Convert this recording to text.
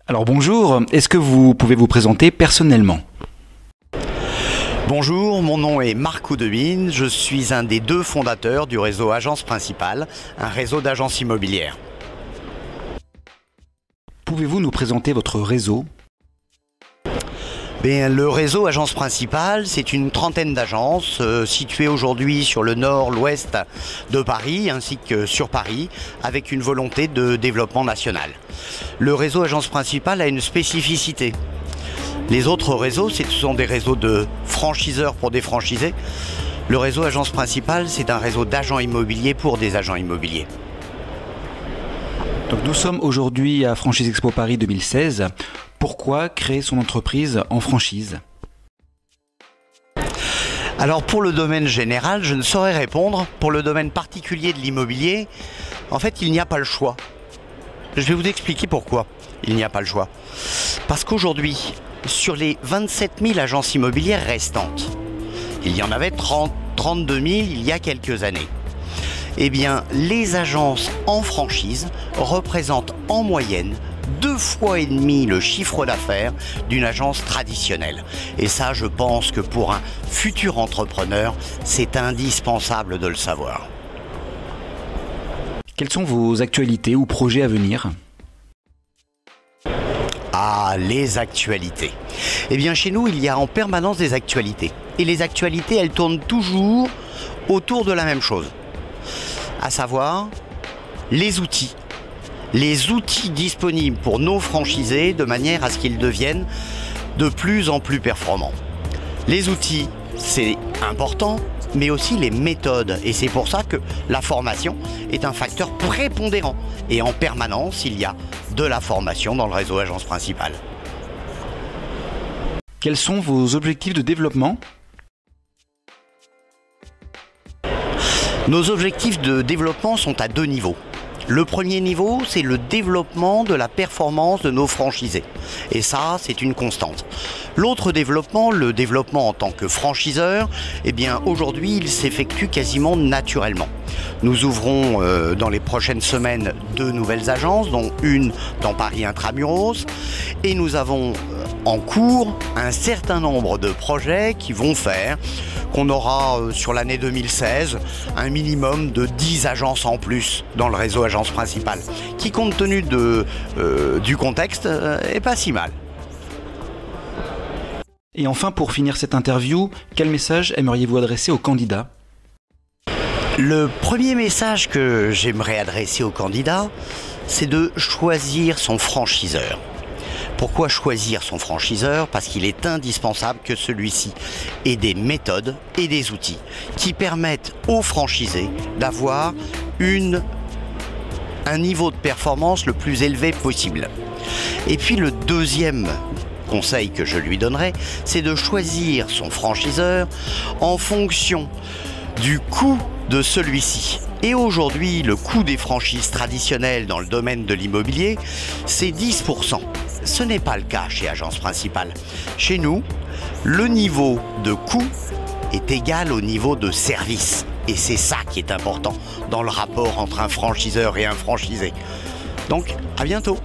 Alors bonjour, est-ce que vous pouvez vous présenter personnellement? Bonjour, mon nom est Marc Oudevine, je suis un des deux fondateurs du réseau Agence Principale, un réseau d'agences immobilières. Pouvez-vous nous présenter votre réseau? Le réseau Agence Principale, c'est une trentaine d'agences situées aujourd'hui sur le nord, l'ouest de Paris ainsi que sur Paris avec une volonté de développement national. Le réseau Agence Principale a une spécificité. Les autres réseaux, ce sont des réseaux de franchiseurs pour des franchisés. Le réseau Agence Principale, c'est un réseau d'agents immobiliers pour des agents immobiliers. Donc nous sommes aujourd'hui à Franchise Expo Paris 2016. Pourquoi créer son entreprise en franchise? Alors pour le domaine général, je ne saurais répondre. Pour le domaine particulier de l'immobilier, en fait, il n'y a pas le choix. Je vais vous expliquer pourquoi il n'y a pas le choix. Parce qu'aujourd'hui, sur les 27 000 agences immobilières restantes, il y en avait 32 000 il y a quelques années. Eh bien, les agences en franchise représentent en moyenne 2,5 fois le chiffre d'affaires d'une agence traditionnelle. Et ça, je pense que pour un futur entrepreneur, c'est indispensable de le savoir. Quelles sont vos actualités ou projets à venir? Ah, les actualités. Eh bien, chez nous, il y a en permanence des actualités. Et les actualités, elles tournent toujours autour de la même chose. À savoir, les outils. Les outils disponibles pour nos franchisés de manière à ce qu'ils deviennent de plus en plus performants. Les outils, c'est important, mais aussi les méthodes. Et c'est pour ça que la formation est un facteur prépondérant. Et en permanence, il y a de la formation dans le réseau Agence Principale. Quels sont vos objectifs de développement? Nos objectifs de développement sont à deux niveaux. Le premier niveau, c'est le développement de la performance de nos franchisés. Et ça, c'est une constante. L'autre développement, le développement en tant que franchiseur, eh bien aujourd'hui, il s'effectue quasiment naturellement. Nous ouvrons dans les prochaines semaines 2 nouvelles agences, dont une dans Paris Intramuros. Et nous avons en cours un certain nombre de projets qui vont faire qu'on aura sur l'année 2016 un minimum de 10 agences en plus dans le réseau Agence Principale, qui compte tenu du contexte est pas si mal. Et enfin, pour finir cette interview, quel message aimeriez-vous adresser aux candidats? Le premier message que j'aimerais adresser aux candidats, c'est de choisir son franchiseur. Pourquoi choisir son franchiseur? Parce qu'il est indispensable que celui-ci ait des méthodes et des outils qui permettent aux franchisés d'avoir un niveau de performance le plus élevé possible. Et puis le deuxième conseil que je lui donnerai, c'est de choisir son franchiseur en fonction du coût de celui-ci. Et aujourd'hui, le coût des franchises traditionnelles dans le domaine de l'immobilier, c'est 10%. Ce n'est pas le cas chez Agence Principale. Chez nous, le niveau de coût est égal au niveau de service. Et c'est ça qui est important dans le rapport entre un franchiseur et un franchisé. Donc, à bientôt.